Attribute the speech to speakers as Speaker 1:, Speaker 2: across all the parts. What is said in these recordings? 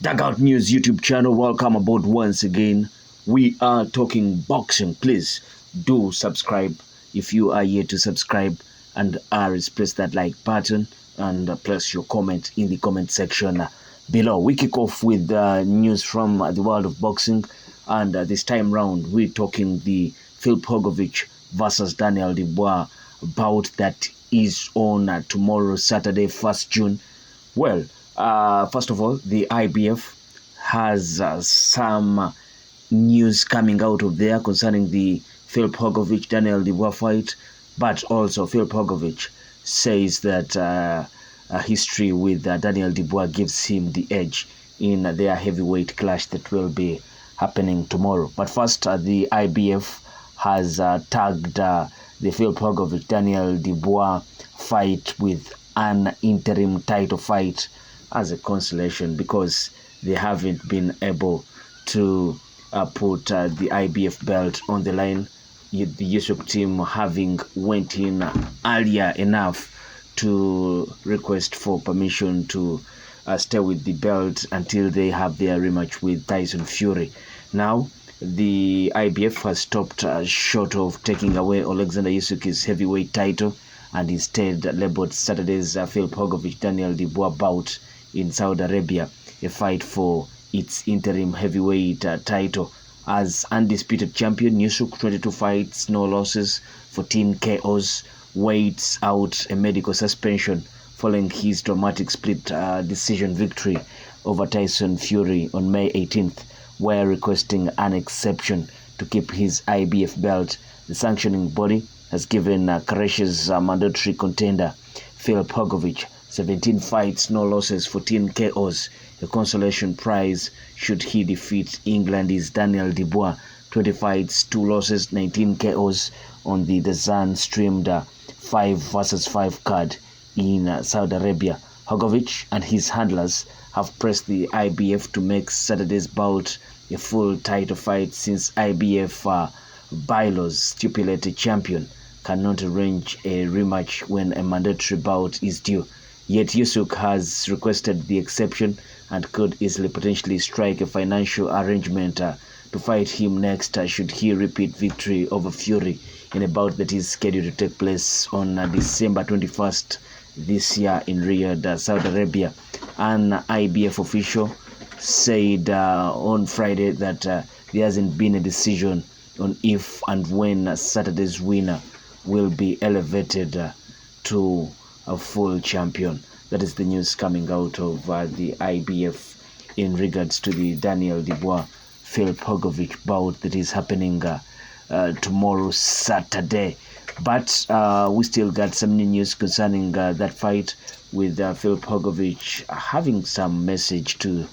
Speaker 1: Dugout News YouTube channel, welcome aboard once again. We are talking boxing. Please do subscribe if you are yet to subscribe, and press that like button and place your comment in the comment section below. We kick off with news from the world of boxing, and this time round we're talking the Filip Hrgovic versus Daniel Dubois bout that is on tomorrow, Saturday, 1st June. Well, first of all, the IBF has some news coming out of there concerning the Filip Hrgovic Daniel Dubois fight, but also Filip Hrgovic says that a history with Daniel Dubois gives him the edge in their heavyweight clash that will be happening tomorrow. But first, the IBF has tagged the Filip Hrgovic Daniel Dubois fight with an interim title fight as a consolation, because they haven't been able to put the IBF belt on the line. The Usyk team having went in earlier enough to request for permission to stay with the belt until they have their rematch with Tyson Fury. Now, the IBF has stopped short of taking away Oleksandr Usyk's heavyweight title, and instead labeled Saturday's Filip Hrgovic Daniel Dubois bout in Saudi Arabia a fight for its interim heavyweight title. As undisputed champion, Usyk 22 fights, no losses, 14 KOs, waits out a medical suspension following his dramatic split decision victory over Tyson Fury on May 18th, while requesting an exception to keep his IBF belt. The sanctioning body has given Kresh's mandatory contender Filip Hrgovic 17 fights, no losses, 14 KOs, a consolation prize should he defeat England's Daniel Dubois, 20 fights, 2 losses, 19 KOs on the DAZN streamed 5 vs 5 card in Saudi Arabia. Hrgovic and his handlers have pressed the IBF to make Saturday's bout a full title fight, since IBF bylaws stipulate a champion cannot arrange a rematch when a mandatory bout is due. Yet Usyk has requested the exception and could easily potentially strike a financial arrangement to fight him next should he repeat victory over Fury in a bout that is scheduled to take place on December 21st this year in Riyadh, Saudi Arabia. An IBF official said on Friday that there hasn't been a decision on if and when Saturday's winner will be elevated to a full champion. That is the news coming out of the IBF in regards to the Daniel Dubois Filip Hrgovic bout that is happening tomorrow, Saturday. But we still got some new news concerning that fight, with Filip Hrgovic having some message to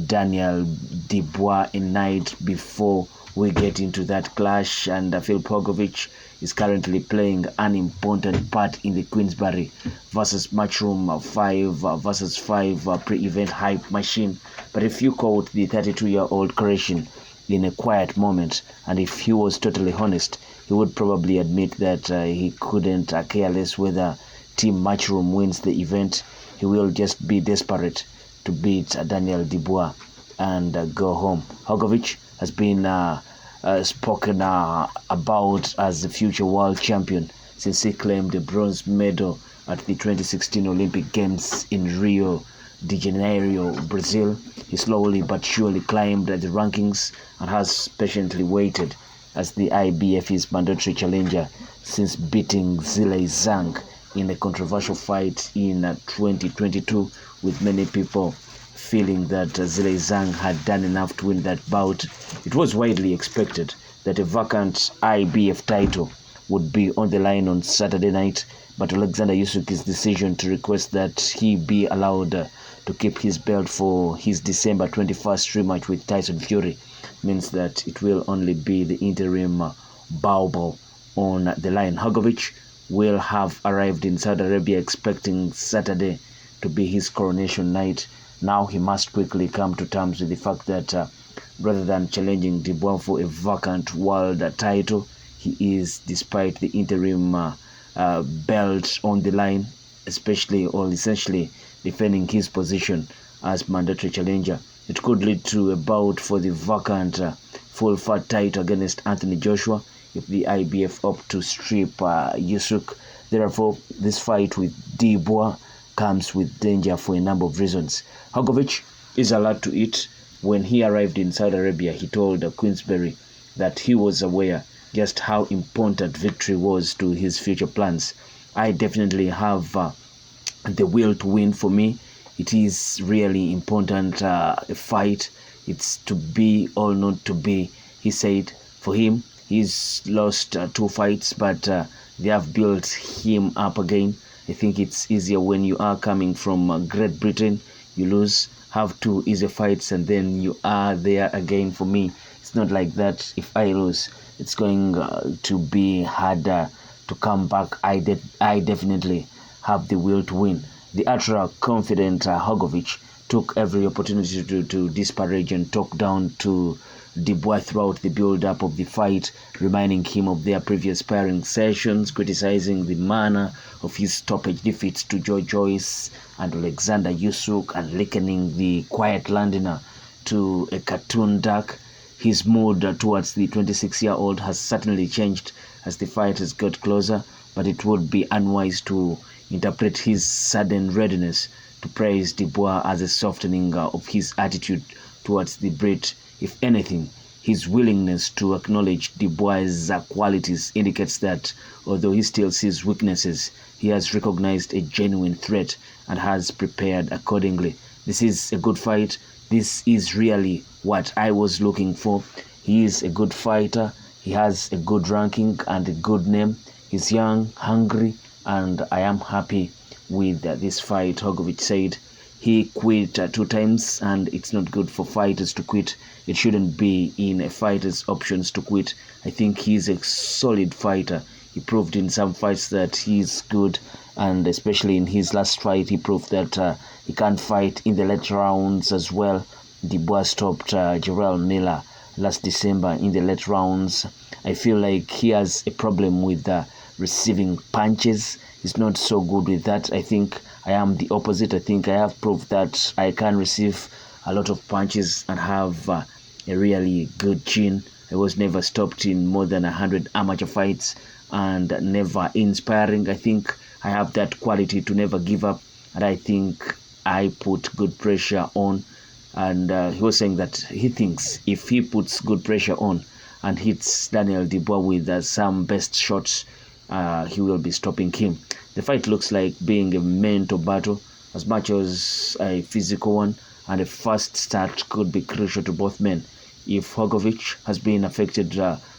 Speaker 1: Daniel Dubois a night before we get into that clash. And Filip Hrgovic is currently playing an important part in the Queensberry versus Matchroom 5 versus 5 pre-event hype machine. But if you quote the 32-year-old Croatian in a quiet moment, and if he was totally honest, he would probably admit that he couldn't care less whether Team Matchroom wins the event. He will just be desperate to beat Daniel Dubois and go home. Hrgovic has been spoken about as the future world champion since he claimed a bronze medal at the 2016 Olympic Games in Rio de Janeiro, Brazil. He slowly but surely climbed the rankings and has patiently waited as the IBF's mandatory challenger since beating Zhilei Zhang in a controversial fight in 2022, with many people feeling that Zhilei Zhang had done enough to win that bout. It was widely expected that a vacant IBF title would be on the line on Saturday night, but Oleksandr Usyk's decision to request that he be allowed to keep his belt for his December 21st rematch with Tyson Fury means that it will only be the interim bout on the line. Hrgovic will have arrived in Saudi Arabia expecting Saturday to be his coronation night. Now he must quickly come to terms with the fact that rather than challenging Dubois for a vacant world title, he is, despite the interim belt on the line, especially or essentially defending his position as mandatory challenger. It could lead to a bout for the vacant full fat title against Anthony Joshua if the IBF opt to strip Usyk. Therefore, this fight with Dubois comes with danger for a number of reasons. Hrgovic is allowed to eat. When he arrived in Saudi Arabia, he told Queensberry that he was aware just how important victory was to his future plans. I definitely have the will to win. For me, it is really important a fight. It's to be or not to be, he said. For him, he's lost 2 fights, but they have built him up again. I think it's easier when you are coming from Great Britain. You lose, have 2 easy fights, and then you are there again. For me, it's not like that. If I lose, it's going to be harder to come back. I definitely have the will to win. The ultra confident Hrgovic took every opportunity to disparage and talk down to Dubois throughout the build-up of the fight, reminding him of their previous sparring sessions, criticizing the manner of his stoppage defeats to Joyce and Oleksandr Usyk, and likening the quiet Londoner to a cartoon duck. His mood towards the 26-year-old has certainly changed as the fight has got closer, but it would be unwise to interpret his sudden readiness to praise Dubois as a softening of his attitude towards the Brit. If anything, his willingness to acknowledge Dubois' qualities indicates that although he still sees weaknesses, he has recognized a genuine threat and has prepared accordingly. This is a good fight. This is really what I was looking for. He is a good fighter. He has a good ranking and a good name. He's young, hungry, and I am happy with this fight. Hrgovic said he quit 2 times, and it's not good for fighters to quit. It shouldn't be in a fighter's options to quit. I think he's a solid fighter. He proved in some fights that he's good, and especially in his last fight, he proved that he can fight in the late rounds as well. Dubois stopped Jarrell Miller last December in the late rounds. I feel like he has a problem with receiving punches. He's not so good with that. I think I am the opposite. I think I have proved that I can receive a lot of punches and have a really good chin. I was never stopped in more than 100 amateur fights and never inspiring. I think I have that quality to never give up, and I think I put good pressure on. And he was saying that he thinks if he puts good pressure on and hits Daniel Dubois with some best shots, he will be stopping him. The fight looks like being a mental battle as much as a physical one, and a fast start could be crucial to both men. If Hrgovic has been affected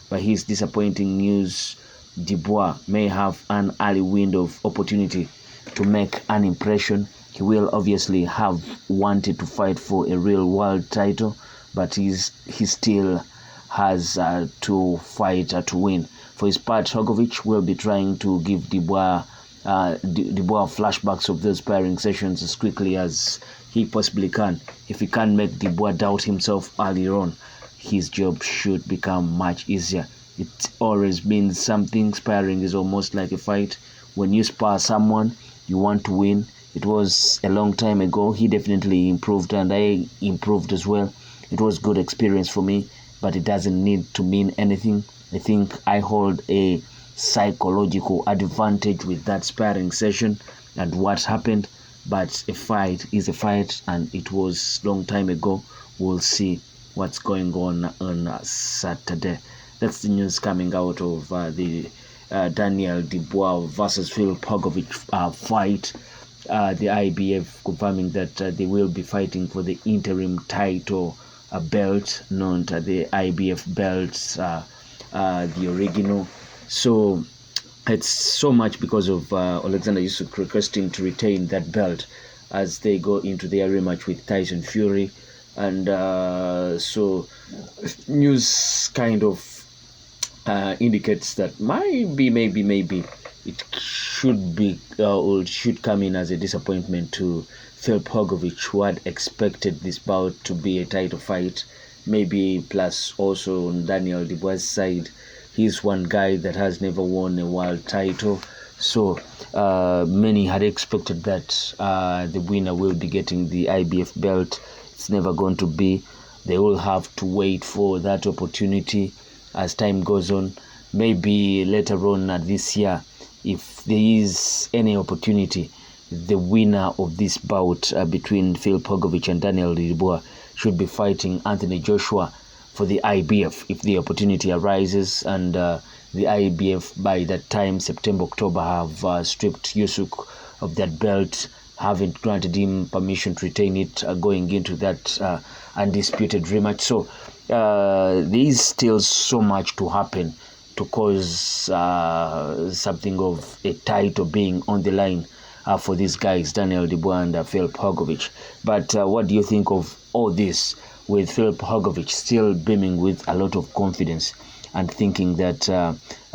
Speaker 1: by his disappointing news, Dubois may have an early window of opportunity to make an impression. He will obviously have wanted to fight for a real world title, but he still has to fight to win. For his part, Hrgovic will be trying to give Dubois flashbacks of those sparring sessions as quickly as he possibly can. If he can make Dubois doubt himself earlier on, his job should become much easier. It always means something. Sparring is almost like a fight. When you spar someone, you want to win. It was a long time ago. He definitely improved, and I improved as well. It was good experience for me, but it doesn't need to mean anything. I think I hold a psychological advantage with that sparring session and what happened, but a fight is a fight, and it was long time ago. We'll see what's going on Saturday. That's the news coming out of the Daniel Dubois versus Filip Hrgovic fight. The IBF confirming that they will be fighting for the interim title belt, not the IBF belts, the original. So it's so much because of Oleksandr Usyk requesting to retain that belt as they go into their rematch with Tyson Fury. And so news kind of indicates that maybe it should be or should come in as a disappointment to Filip Hrgovic, who had expected this bout to be a title fight. Maybe plus also on Daniel Dubois' side, he's one guy that has never won a world title. So many had expected that the winner will be getting the IBF belt. it's never going to be. They will have to wait for that opportunity as time goes on. Maybe later on this year, if there is any opportunity, the winner of this bout between Filip Hrgovic and Daniel Dubois should be fighting Anthony Joshua for the IBF if the opportunity arises, and the IBF by that time, September, October, have stripped Usyk of that belt, haven't granted him permission to retain it going into that undisputed rematch. So there is still so much to happen to cause something of a title being on the line for these guys, Daniel Dubois and Filip Hrgovic. But what do you think of all this, with Filip Hrgovic still beaming with a lot of confidence and thinking that,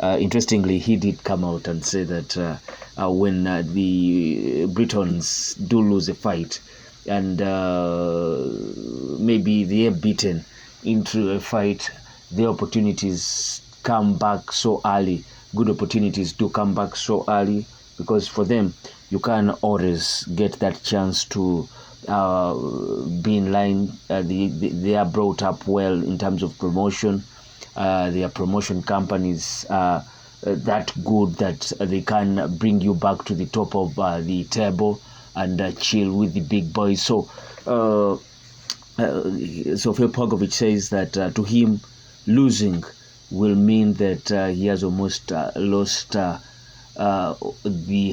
Speaker 1: interestingly, he did come out and say that when the Britons do lose a fight and maybe they are beaten into a fight, the opportunities come back so early. Good opportunities do come back so early, because for them, you can always get that chance to be in line. They are brought up well in terms of promotion. Their promotion companies are that good that they can bring you back to the top of the table and chill with the big boys. So Filip Hrgovic says that to him, losing will mean that he has almost lost the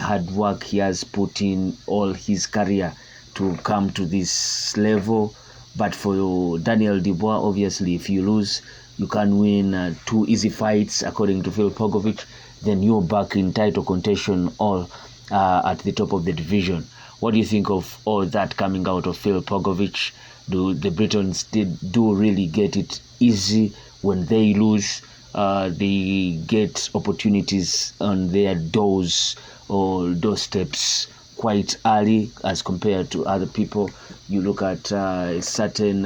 Speaker 1: hard work he has put in all his career to come to this level. But for Daniel Dubois, obviously, if you lose, you can win 2 easy fights, according to Filip Hrgovic, then you're back in title contention, all at the top of the division. What do you think of all that coming out of Filip Hrgovic? Do the Britons do really get it easy when they lose? They get opportunities on their doors or doorsteps quite early as compared to other people. You look at a certain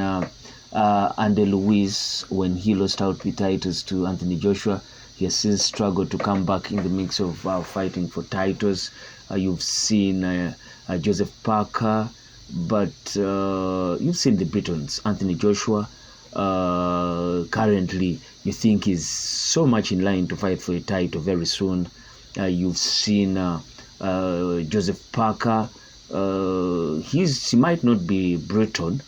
Speaker 1: Andy Luiz, when he lost out the titles to Anthony Joshua. He has since struggled to come back in the mix of fighting for titles. You've seen Joseph Parker, but you've seen the Britons. Anthony Joshua currently, you think, is so much in line to fight for a title very soon. You've seen Joseph Parker. He might not be Briton,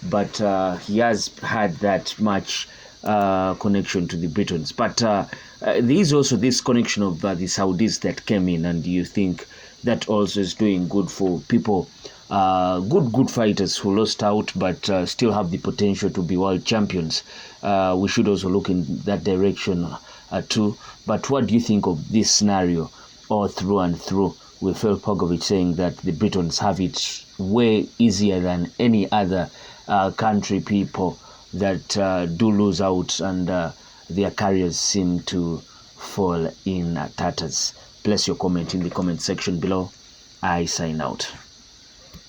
Speaker 1: but he has had that much connection to the Britons. But there is also this connection of the Saudis that came in, and you think that also is doing good for people, good fighters who lost out but still have the potential to be world champions. We should also look in that direction too. But what do you think of this scenario all through and through, with Filip Hrgovic saying that the Britons have it way easier than any other country people that do lose out, and their careers seem to fall in tatters? Place your comment in the comment section below. I sign out.